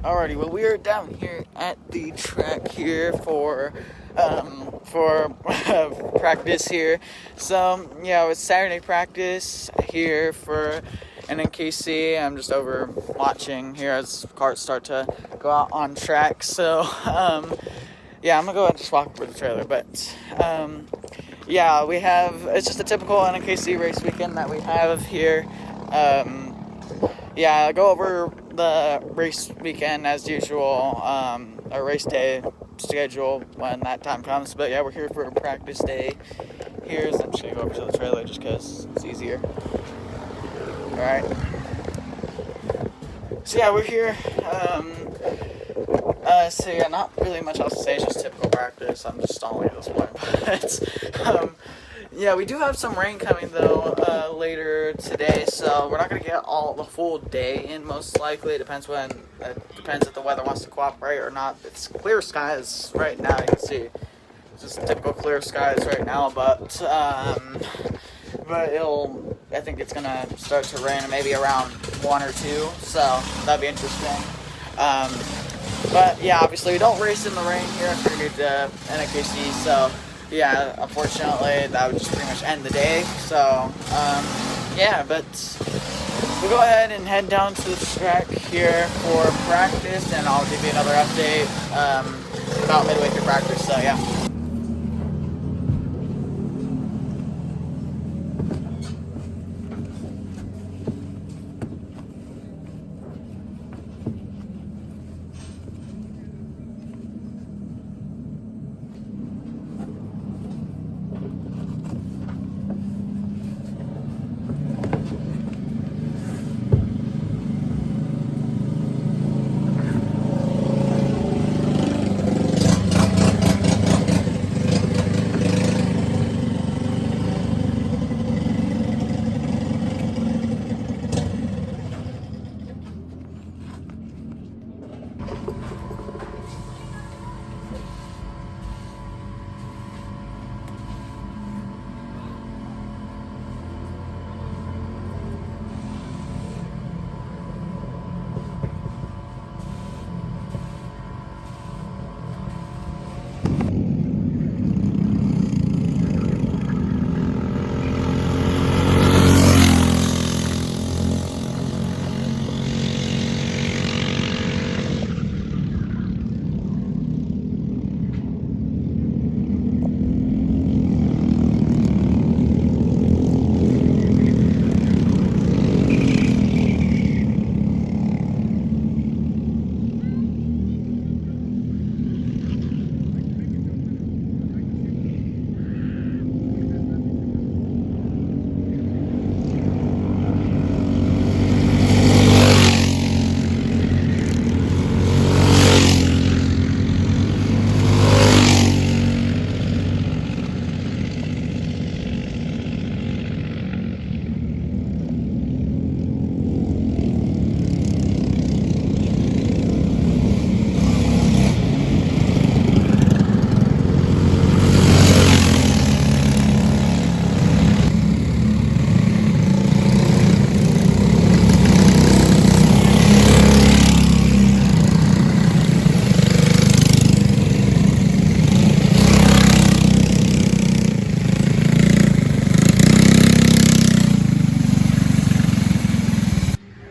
Alrighty, well, we are down here at the track here for practice here. So yeah, it's Saturday practice here for NNKC. I'm just over watching here as cars start to go out on track. So yeah, I'm gonna go ahead and just walk over the trailer. But yeah, it's just a typical NNKC race weekend that we have here. Yeah, I'll go over the race weekend as usual, a race day schedule when that time comes. But yeah, we're here for a practice day. I'm just gonna go over to the trailer just because it's easier. Alright. So yeah, we're here. So yeah, not really much else to say, it's just typical practice. I'm just stalling at this point. But yeah, we do have some rain coming though later today, so we're not gonna get the full day in. Most likely, it depends if the weather wants to cooperate or not. It's clear skies right now. You can see it's just typical clear skies right now, but I think it's gonna start to rain maybe around 1 or 2, so that'd be interesting. But yeah, obviously we don't race in the rain here for NNKC, so yeah, unfortunately that would just pretty much end the day. So yeah, but we'll go ahead and head down to the track here for practice, and I'll give you another update about midway through practice. So yeah.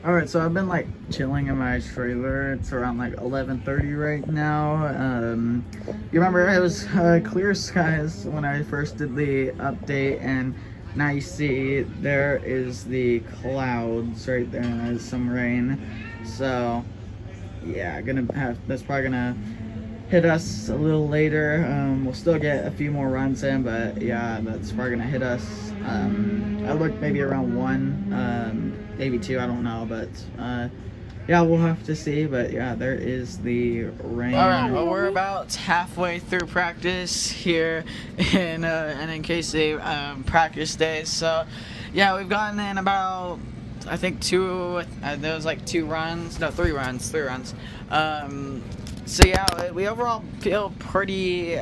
Alright, so I've been like chilling in my trailer. It's around like 11:30 right now. You remember it was clear skies when I first did the update, and now you see there is the clouds right there, and there's some rain. So yeah, that's probably gonna hit us a little later. We'll still get a few more runs in, but yeah, that's probably gonna hit us. I looked maybe around 1, maybe 2, I don't know, but yeah, we'll have to see. But yeah, there is the rain. Alright, well, we're about halfway through practice here in NNKC practice day. So yeah, we've gotten in about, I think, there was like 3 runs. So yeah, we overall feel pretty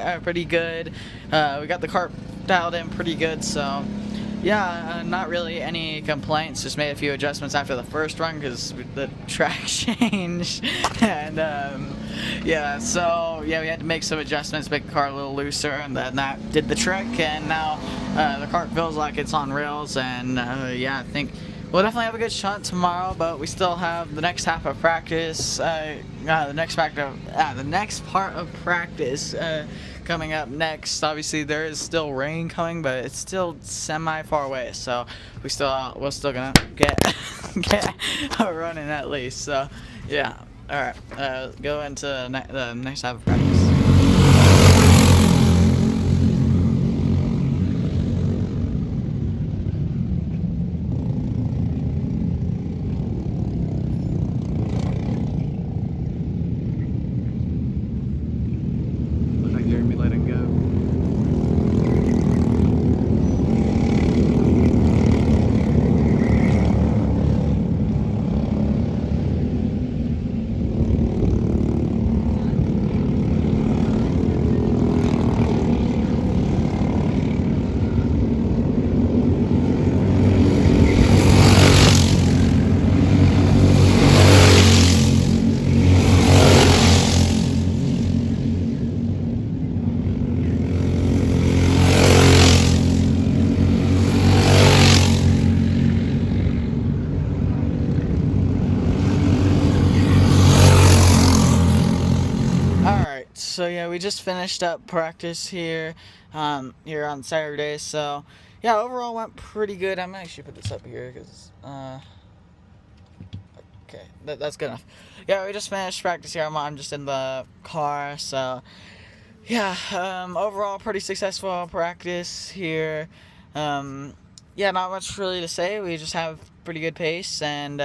good. We got the cart dialed in pretty good, so Yeah, not really any complaints. Just made a few adjustments after the first run because the track changed, and yeah, so yeah, we had to make some adjustments, make the car a little looser, and then that did the trick. And now the car feels like it's on rails, and yeah, I think we'll definitely have a good shot tomorrow. But we still have the next half of practice, the next part of practice. Coming up next. Obviously there is still rain coming, but it's still semi far away, so we're still gonna get get a run in at least. So yeah, all right, go into the next half of practice. Looks like you're gonna be letting go. So yeah, we just finished up practice here on Saturday. So yeah, overall went pretty good. I'm gonna actually put this up here because okay, that's good enough. Yeah, we just finished practice here. I'm just in the car. So yeah, overall pretty successful practice here. Yeah, not much really to say. We just have pretty good pace, and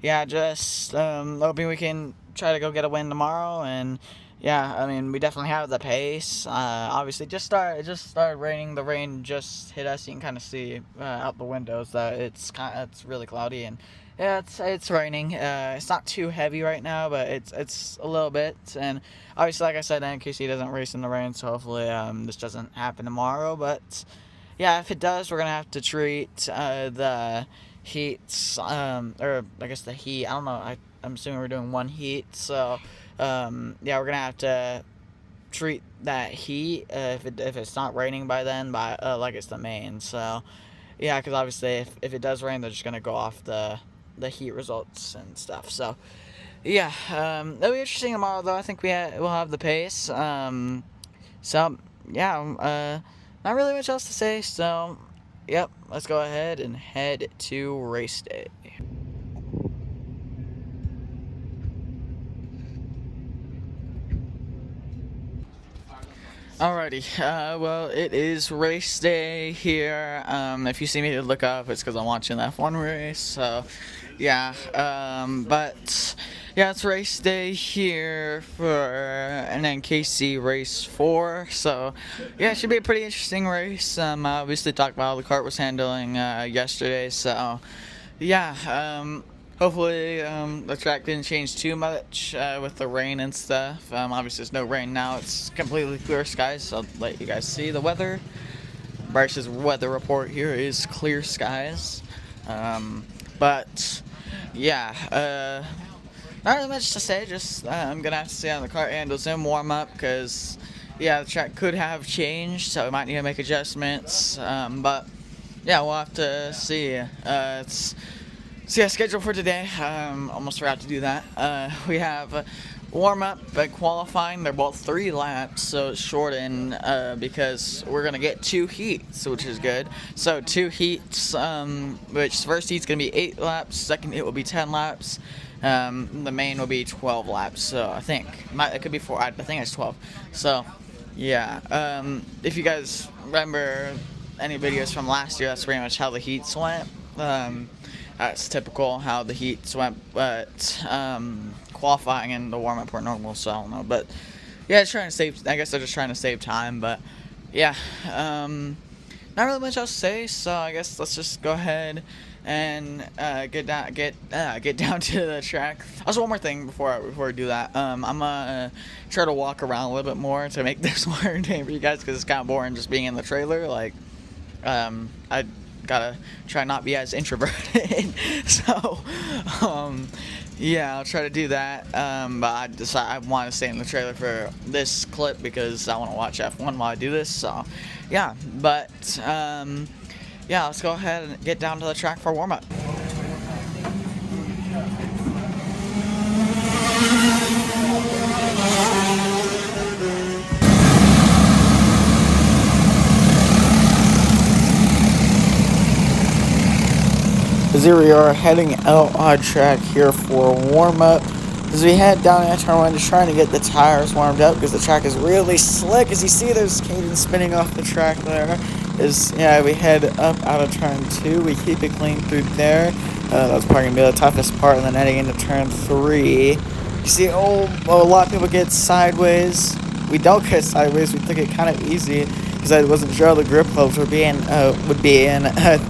yeah, just hoping we can try to go get a win tomorrow. And yeah, I mean, we definitely have the pace. Obviously, it just started raining. The rain just hit us. You can kind of see out the windows that it's really cloudy, and yeah, it's raining. It's not too heavy right now, but it's a little bit. And obviously, like I said, NNKC doesn't race in the rain, so hopefully this doesn't happen tomorrow. But yeah, if it does, we're gonna have to treat the heats, or I guess the heat. I don't know. I'm assuming we're doing one heat, so yeah, we're gonna have to treat that heat if it's not raining by then, like it's the main. So yeah, because obviously if it does rain, they're just gonna go off the heat results and stuff. So yeah, it'll be interesting tomorrow though. I think we'll have the pace. So yeah, not really much else to say. So yep, let's go ahead and head to race day. Alrighty, well, it is race day here. If you see me look up, it's because I'm watching the F1 race, so yeah, but yeah, it's race day here for NNKC race 4, so yeah, it should be a pretty interesting race. Obviously talked about how the kart was handling yesterday, so yeah, hopefully the track didn't change too much with the rain and stuff. Obviously there's no rain now. It's completely clear skies, so I'll let you guys see the weather. Bryce's weather report here is clear skies. But yeah, not really much to say. Just I'm going to have to see how the kart handles in warm up because yeah, the track could have changed, so we might need to make adjustments. But yeah, we'll have to see. So yeah, schedule for today. Almost forgot to do that. We have warm-up and qualifying. They're both 3 laps, so it's shortened because we're going to get 2 heats, which is good. So 2 heats, which first heat's going to be 8 laps, second heat will be 10 laps. The main will be 12 laps, so I think. It could be 4, I think it's 12. So yeah, if you guys remember any videos from last year, that's pretty much how the heats went. That's typical how the heats went, but qualifying and the warm-up were normal, so I don't know. But yeah, I guess they're just trying to save time, but yeah, not really much else to say, so I guess let's just go ahead and get down to the track. Also, one more thing before I do that, I'm gonna try to walk around a little bit more to make this more entertaining for you guys, because it's kind of boring just being in the trailer. Like, I gotta try not be as introverted. So, yeah, I'll try to do that. But I want to stay in the trailer for this clip because I want to watch F1 while I do this. So, yeah. But yeah, let's go ahead and get down to the track for warm up. As here we are heading out on track here for warm up. As we head down that turn one, just trying to get the tires warmed up because the track is really slick. As you see, there's cadence spinning off the track there. Yeah, we head up out of turn 2. We keep it clean through there. That's probably gonna be the toughest part. And then heading into turn 3, you see, a lot of people get sideways. We don't get sideways. We took it kind of easy because I wasn't sure how the grip levels would be in.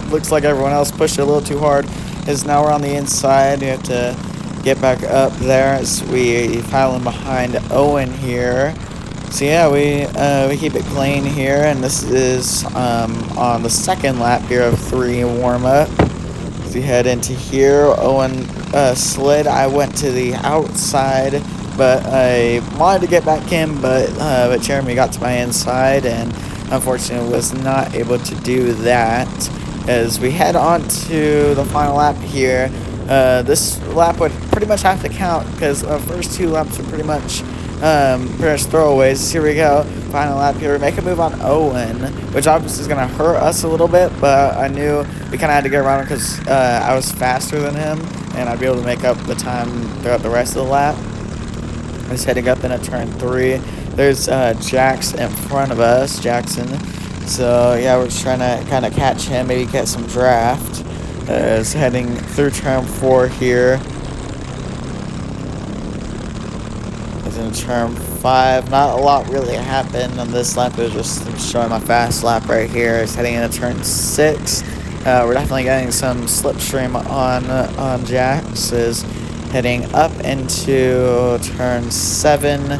Looks like everyone else pushed it a little too hard. As now we're on the inside, we have to get back up there as we file in behind Owen here. So yeah, we keep it clean here, and this is on the second lap here of 3 warm up. As we head into here, Owen slid. I went to the outside, but I wanted to get back in, but Jeremy got to my inside and unfortunately was not able to do that. As we head on to the final lap here, this lap would pretty much have to count because the first 2 laps are pretty much throwaways. Here we go, final lap here. We make a move on Owen, which obviously is going to hurt us a little bit, but I knew we kind of had to get around him because I was faster than him and I'd be able to make up the time throughout the rest of the lap. Just heading up into turn 3. There's Jax in front of us, Jackson. So yeah, we're just trying to kind of catch him, maybe get some draft. Is heading through turn 4 here. As in turn 5, not a lot really happened on this lap. It was just showing my fast lap right here. It's heading into turn 6. We're definitely getting some slipstream on Jax. Is heading up into turn 7.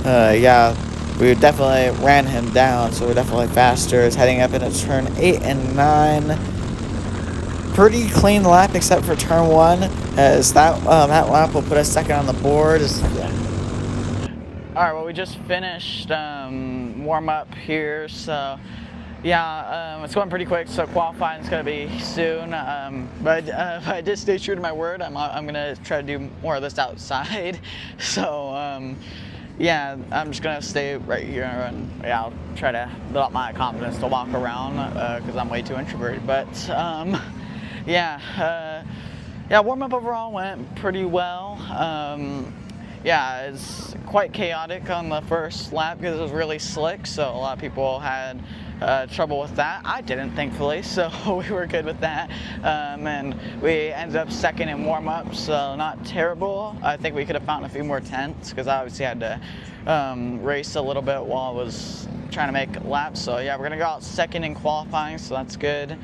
Yeah, we definitely ran him down, so we're definitely faster. Is heading up into turn 8 and 9. Pretty clean lap except for turn 1, as that lap will put us second on the board. Alright, well, we just finished warm up here, so yeah, it's going pretty quick, so qualifying is going to be soon, but if I did stay true to my word, I'm going to try to do more of this outside. So yeah, I'm just going to stay right here, and yeah, I'll try to build up my confidence to walk around because I'm way too introverted. But yeah, warm up overall went pretty well. Yeah, it's quite chaotic on the first lap because it was really slick, so a lot of people had trouble with that. I didn't, thankfully, so we were good with that. And we ended up second in warm-up, so not terrible. I think we could have found a few more tenths because I obviously had to race a little bit while I was trying to make laps. So yeah, we're going to go out second in qualifying, so that's good.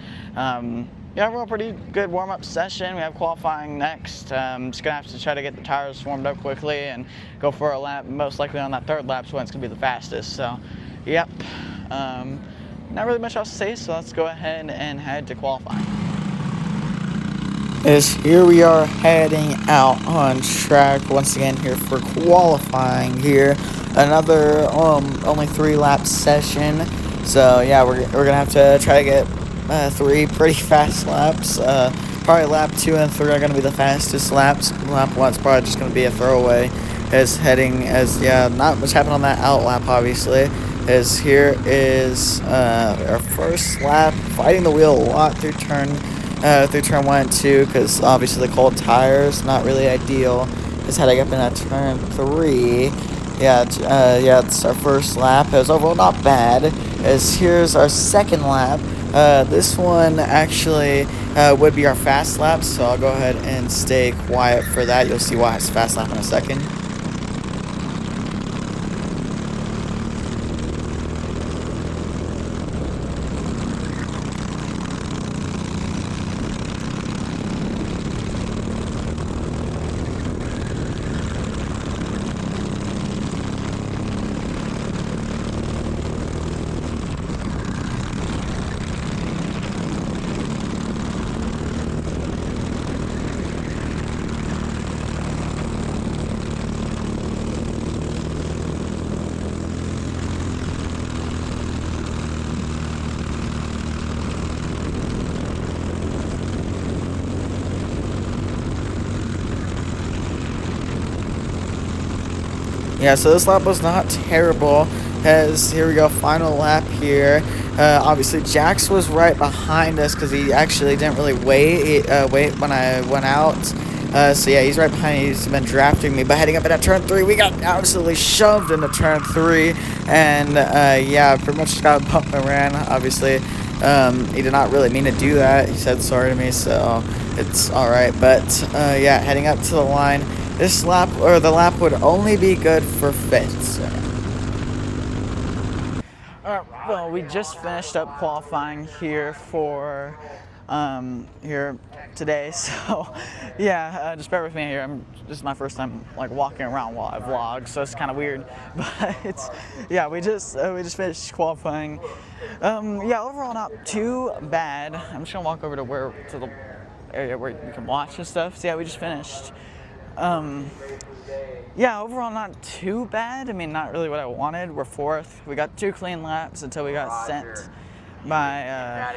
Yeah, we're a pretty good warm-up session. We have qualifying next. Just gonna have to try to get the tires warmed up quickly and go for a lap. Most likely on that third lap's when it's gonna be the fastest. So, yep. Not really much else to say, so let's go ahead and head to qualifying. As here we are heading out on track once again here for qualifying here. Another only 3-lap session. So yeah, we're gonna have to try to get 3 pretty fast laps. Probably lap 2 and 3 are going to be the fastest laps. Lap 1's probably just going to be a throwaway. Yeah, not much happened on that out lap, obviously. As here is our first lap, fighting the wheel a lot through turn 1 and 2, because obviously the cold tires, not really ideal. Just heading up into turn 3. Yeah, it's our first lap. It was overall not bad. As here's our second lap. This one actually would be our fast lap, so I'll go ahead and stay quiet for that. You'll see why it's fast lap in a second. Yeah, so this lap was not terrible. As here we go, final lap here. Obviously, Jax was right behind us because he actually didn't really wait when I went out. So yeah, he's right behind me. He's been drafting me. But heading up into turn 3, we got absolutely shoved into turn 3. And yeah, pretty much just got a bump and ran, obviously. He did not really mean to do that. He said sorry to me, so it's alright. But yeah, heading up to the line. This lap, or the lap, would only be good for fifth. So. Alright, well, we just finished up qualifying here for here today, so yeah, just bear with me here. This is my first time like walking around while I vlog, so it's kind of weird, but it's yeah, we just finished qualifying. Yeah, overall not too bad. I'm just gonna walk over to the area where you can watch and stuff. So yeah, we just finished. Yeah, overall not too bad. I mean, not really what I wanted. We're 4th. We got 2 clean laps until we got sent by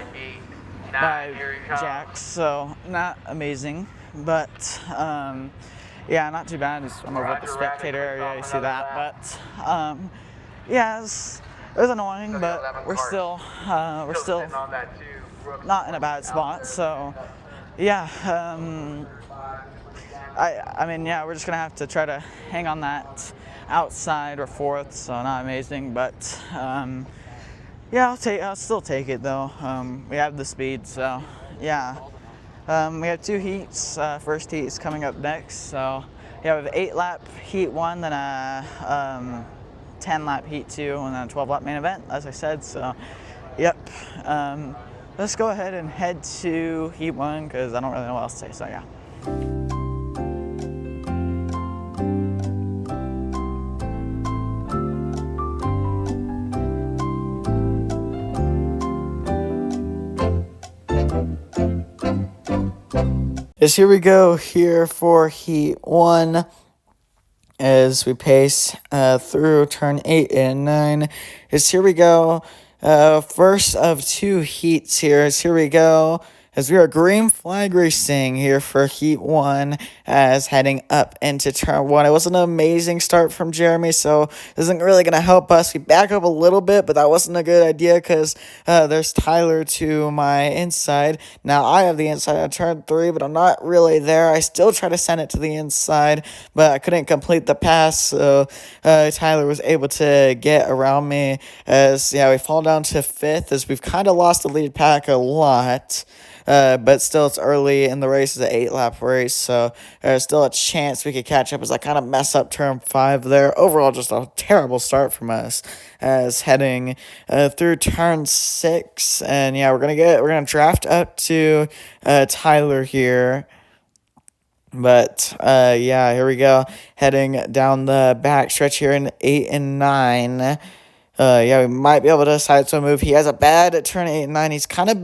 Jax, so not amazing. But yeah, not too bad. I'm over at the spectator area. You see that, but yeah, it was annoying, but we're still not in a bad spot. So yeah. I mean, yeah, we're just gonna have to try to hang on that outside or 4th, so not amazing, but yeah, I'll still take it though. We have the speed, so yeah. We have 2 heats. First heat is coming up next, so yeah, we have an 8-lap heat 1, then a 10-lap heat 2, and then a 12-lap main event, as I said. So, yep. Let's go ahead and head to heat 1 because I don't really know what else to say. So yeah. As here we go here for heat 1 as we pace through turn 8 and 9. As here we go, first of 2 heats here. As here we go, as we are green flag racing here for heat 1 as heading up into turn 1. It was an amazing start from Jeremy, so it isn't really going to help us. We back up a little bit, but that wasn't a good idea because there's Tyler to my inside. Now I have the inside on turn 3, but I'm not really there. I still try to send it to the inside, but I couldn't complete the pass, so Tyler was able to get around me as, yeah, we fall down to 5th as we've kind of lost the lead pack a lot. But still, it's early in the race. It's an 8-lap race, so there's still a chance we could catch up as I kind of mess up turn 5 there. Overall, just a terrible start from us as heading through turn 6. And yeah, we're gonna draft up to Tyler here. But yeah, here we go, heading down the back stretch here in 8 and 9. Yeah, we might be able to decide to move. He has a bad at turn 8 and 9. He was kind of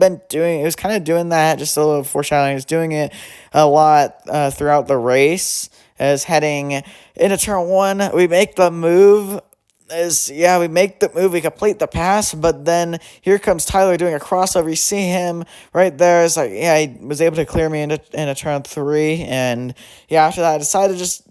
doing that, just a little foreshadowing. He's doing it a lot throughout the race. As heading into turn 1, we make the move. We complete the pass, but then here comes Tyler doing a crossover. You see him right there. It's like, yeah, he was able to clear me into turn 3, and yeah, after that, I decided to just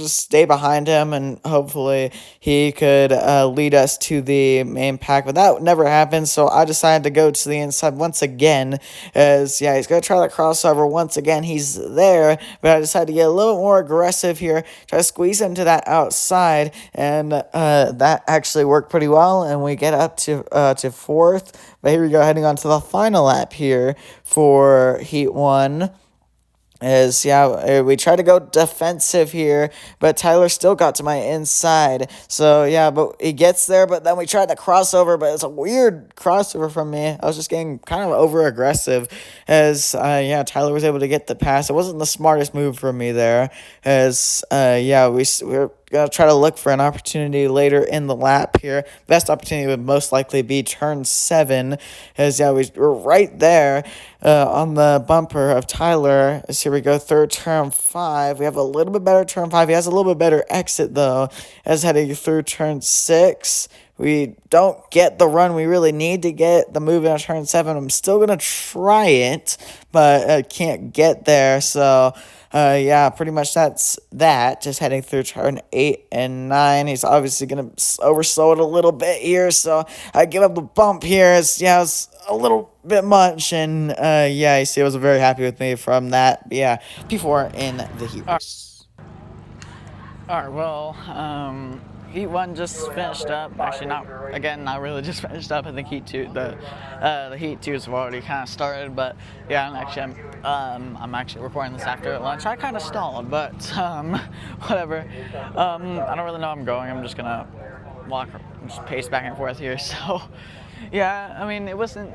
stay behind him, and hopefully he could lead us to the main pack, but that never happened, so I decided to go to the inside once again, as, yeah, he's going to try that crossover once again. He's there, but I decided to get a little more aggressive here, try to squeeze into that outside, and that actually worked pretty well, and we get up to 4th, but here we go, heading on to the final lap here for Heat 1. Is, yeah, we try to go defensive here, but Tyler still got to my inside. So, yeah, but he gets there, but then we tried the crossover, but it's a weird crossover from me. I was just getting kind of over-aggressive as, yeah, Tyler was able to get the pass. It wasn't the smartest move from me there as, yeah, we're going to try to look for an opportunity later in the lap here. Best opportunity would most likely be turn 7 as, yeah, we're right there on the bumper of Tyler. As here we go, third turn 5. We have a little bit better turn 5. He has a little bit better exit, though, as heading through turn 6. we don't get the run we really need to get the move in turn 7. I'm still going to try it, but I can't get there. So, yeah, pretty much that's that. Just heading through turn 8 and 9. He's obviously going to overslow it a little bit here. So I give up the bump here. It's a little bit much. And, yeah, you see, I was very happy with me from that. But, yeah, P4 in the heat race. Alright, well, Heat 1 just finished up. Actually, not really just finished up. I think Heat 2, the Heat 2s have already kind of started, but yeah, I'm actually recording this after lunch. I kind of stalled, but whatever. I don't really know where I'm going. I'm just gonna just pace back and forth here. So, yeah, I mean, it wasn't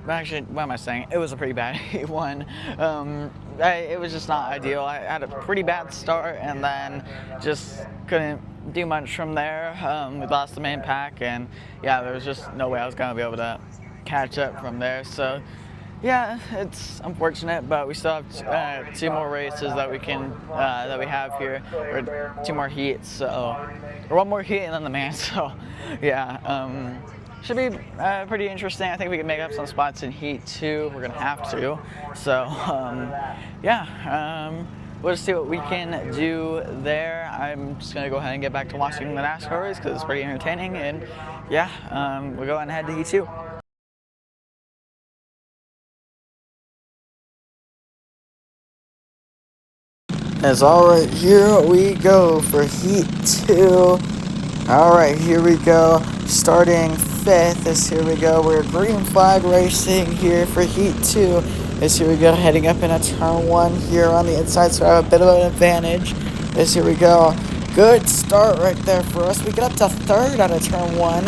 actually, what am I saying? It was a pretty bad Heat 1. It was just not ideal. I had a pretty bad start and then just couldn't do much from there. We lost the main pack, and yeah, there was just no way I was going to be able to catch up from there. So yeah, it's unfortunate, but we still have 2 more races that we have here, or 2 more heats, so, or 1 more heat and then the main. So yeah, should be pretty interesting. I think we can make up some spots in Heat 2. We're going to have to. So, yeah, we'll just see what we can do there. I'm just going to go ahead and get back to watching the NASCAR race because it's pretty entertaining. And, yeah, we'll go ahead and head to Heat 2. As alright, here we go for Heat 2. Alright, here we go. Starting 5th is here we go. We're green flag racing here for Heat 2. Is here we go. Heading up in a turn 1 here on the inside, so I have a bit of an advantage. Is here we go. Good start right there for us. We get up to 3rd out of turn 1,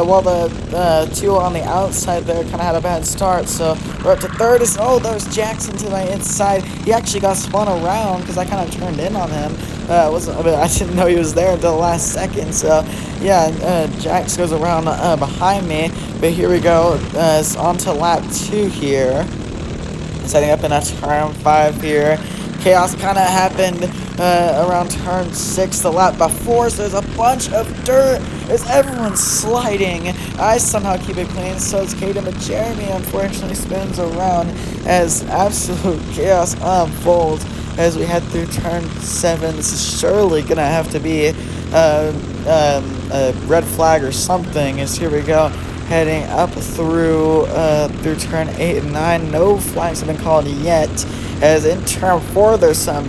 while the 2 on the outside there kind of had a bad start. So we're up to 3rd. There's Jackson to my inside. He actually got spun around because I kind of turned in on him. I didn't know he was there until the last second. So yeah, Jax goes around behind me. But here we go. It's on to lap 2 here. Setting up in a turn 5 here. Chaos kind of happened around turn 6, the lap before, so there's a bunch of dirt as everyone's sliding. I somehow keep it clean, so it's Caden, but Jeremy unfortunately spins around as absolute chaos unfolds as we head through turn 7. This is surely going to have to be a red flag or something, as here we go. Heading up through turn 8 and 9. No flags have been called yet. As in turn 4, there's some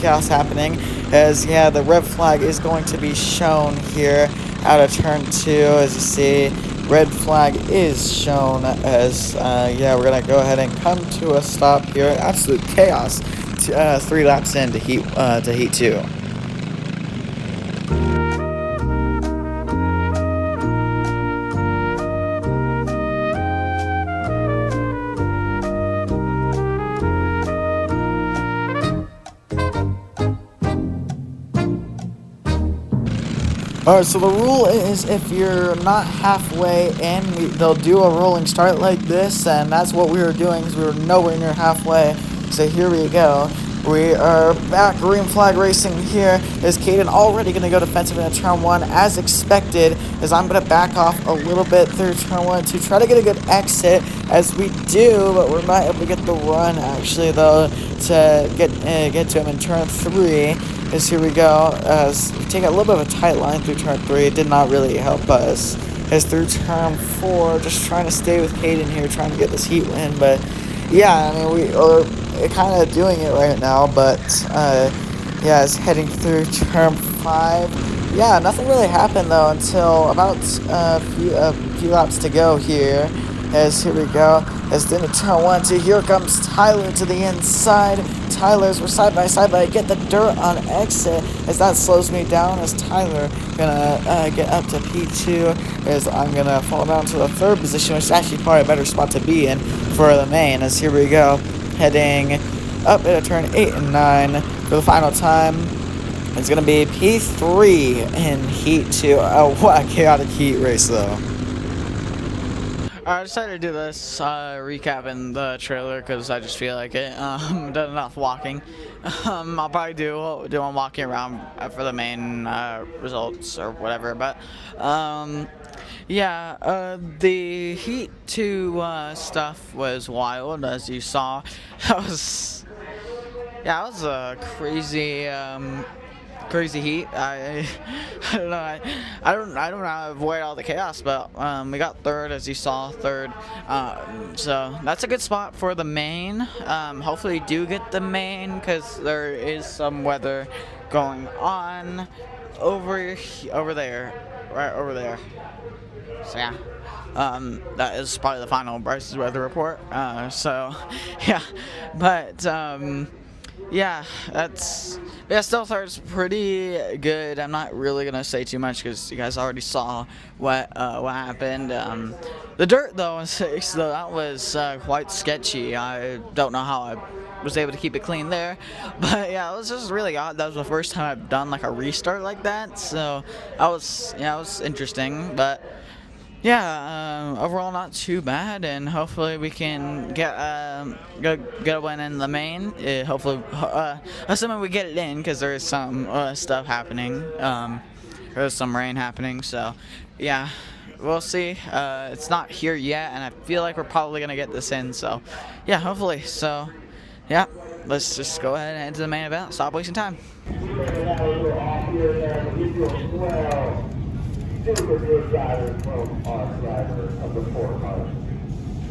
chaos happening. As yeah, the red flag is going to be shown here out of turn 2. As you see, red flag is shown. As yeah, we're gonna go ahead and come to a stop here. Absolute chaos. 3 laps into Heat 2. Alright, so the rule is if you're not halfway in, they'll do a rolling start like this, and that's what we were doing because we were nowhere near halfway. So here we go. We are back green flag racing here. Is Caden already going to go defensive in turn 1 as expected, as I'm going to back off a little bit through turn 1 to try to get a good exit as we do, but we're not able to get the run actually though to get to him in turn 3. As here we go, as we take a little bit of a tight line through turn 3. It did not really help us. As through turn 4, just trying to stay with Caden here, trying to get this heat win. But yeah, I mean, we are kind of doing it right now. But yeah, it's heading through turn 5. Yeah, nothing really happened though until about a few laps to go here. As here we go, as then turn 1, 2, here comes Tyler to the inside. We're side by side, but I get the dirt on exit as that slows me down as Tyler gonna get up to P2 as I'm gonna fall down to the 3rd position, which is actually probably a better spot to be in for the main. As here we go, heading up at a turn 8 and 9 for the final time. It's gonna be P3 in Heat 2. Oh, what a chaotic heat race though. I decided to do this recap in the trailer because I just feel like it. Done enough walking. I'll probably do one walking around for the main results or whatever. But yeah, the Heat 2 stuff was wild, as you saw. That was yeah, it was a crazy heat. I don't know. I don't know how to avoid all the chaos, but we got third, as you saw, third. So that's a good spot for the main. Hopefully, you do get the main because there is some weather going on over there, right over there. So yeah. That is probably the final Bryce's weather report. So yeah, but yeah, still third's pretty good. I'm not really gonna say too much because you guys already saw what happened. The dirt though in 6th, though, that was quite sketchy. I don't know how I was able to keep it clean there, but yeah, it was just really odd. That was the first time I've done like a restart like that, so it was interesting, but. Yeah, overall not too bad, and hopefully we can get a win in the main. Hopefully, assuming we get it in, because there is some stuff happening. There's some rain happening, so yeah, we'll see. It's not here yet, and I feel like we're probably gonna get this in. So yeah, hopefully. So yeah, let's just go ahead and head to the main event. Stop wasting time. Super good driver from our driver of the 4 cars.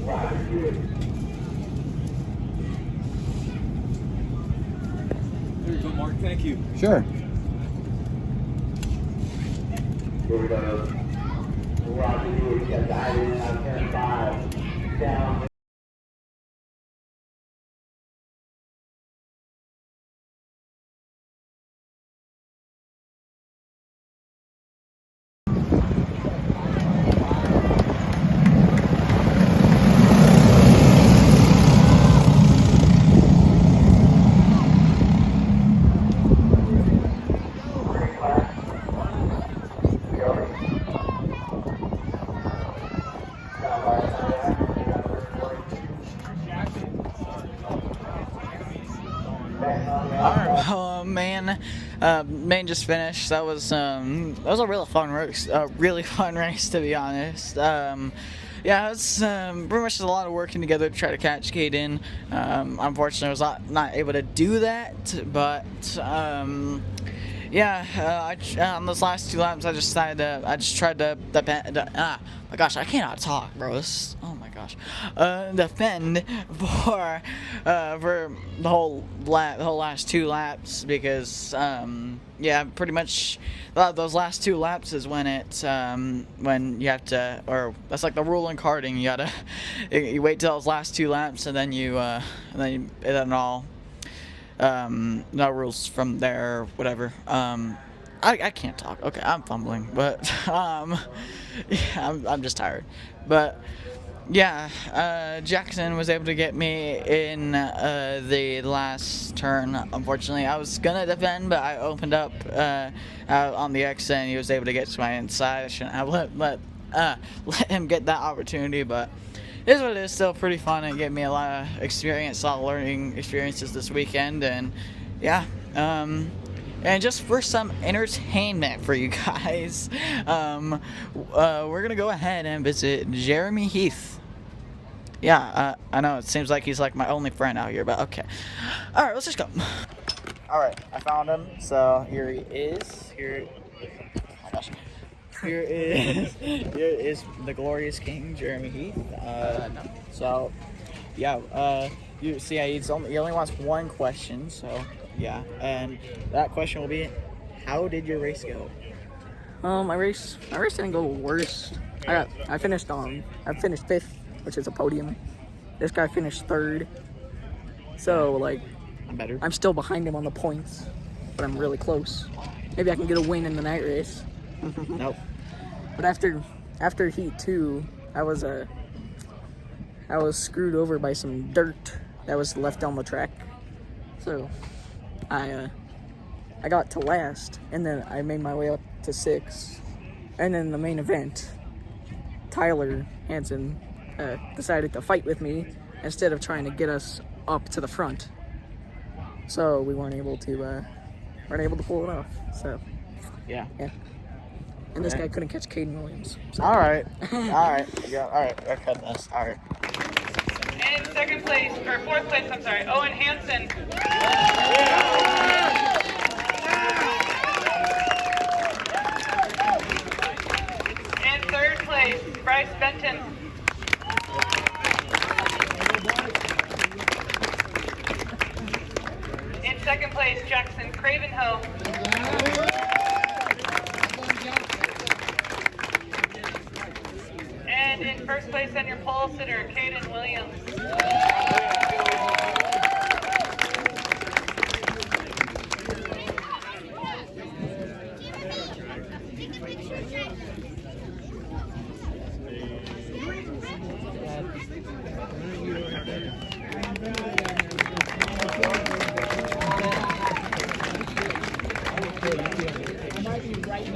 Roger good. There you go, Mark. Thank you. Sure. Here we go. Roger good. Got diving in on turn 5. Down. Alright, well, main just finished. That was a really fun race. Really fun race, to be honest. Yeah, it's pretty much just a lot of working together to try to catch Caden. Unfortunately, I was not able to do that, but yeah, on those last 2 laps, I just tried to my gosh, I cannot talk, bro. Oh my gosh, defend for the whole last 2 laps because yeah, pretty much those last 2 laps is when when you have to, or that's like the rule in karting. You gotta you wait till those last 2 laps and then all. No rules from there, whatever. I can't talk. Okay, I'm fumbling, but yeah, I'm just tired. But yeah, Jackson was able to get me in the last turn. Unfortunately, I was gonna defend, but I opened up out on the exit, and he was able to get to my inside. I shouldn't have let him get that opportunity, but. It is what it is. Still pretty fun. It gave me a lot of experience, a lot of learning experiences this weekend, and yeah. And just for some entertainment for you guys, we're gonna go ahead and visit Jeremy Heath. Yeah, I know it seems like he's like my only friend out here, but okay. All right, let's just go. All right, I found him. So here he is. Oh my gosh. Here is the glorious King, Jeremy Heath. So, yeah, you see, he only wants 1 question. So, yeah, and that question will be, how did your race go? My race didn't go worst. I finished 5th, which is a podium. This guy finished 3rd. So like, I'm better. I'm still behind him on the points, but I'm really close. Maybe I can get a win in the night race. Nope. But after heat 2, I was screwed over by some dirt that was left on the track. So I got to last, and then I made my way up to 6. And then the main event, Tyler Hansen decided to fight with me instead of trying to get us up to the front. So we weren't able to pull it off. So Yeah. and this guy couldn't catch Caden Williams. So. All right. Yeah. All right. I cut this. All right. And second place, or fourth place, I'm sorry, Owen Hansen. And third place, Bryce Benton. In second place, Jackson Cravenho. And in first place on your pole sitter, Caden Williams. I might be right.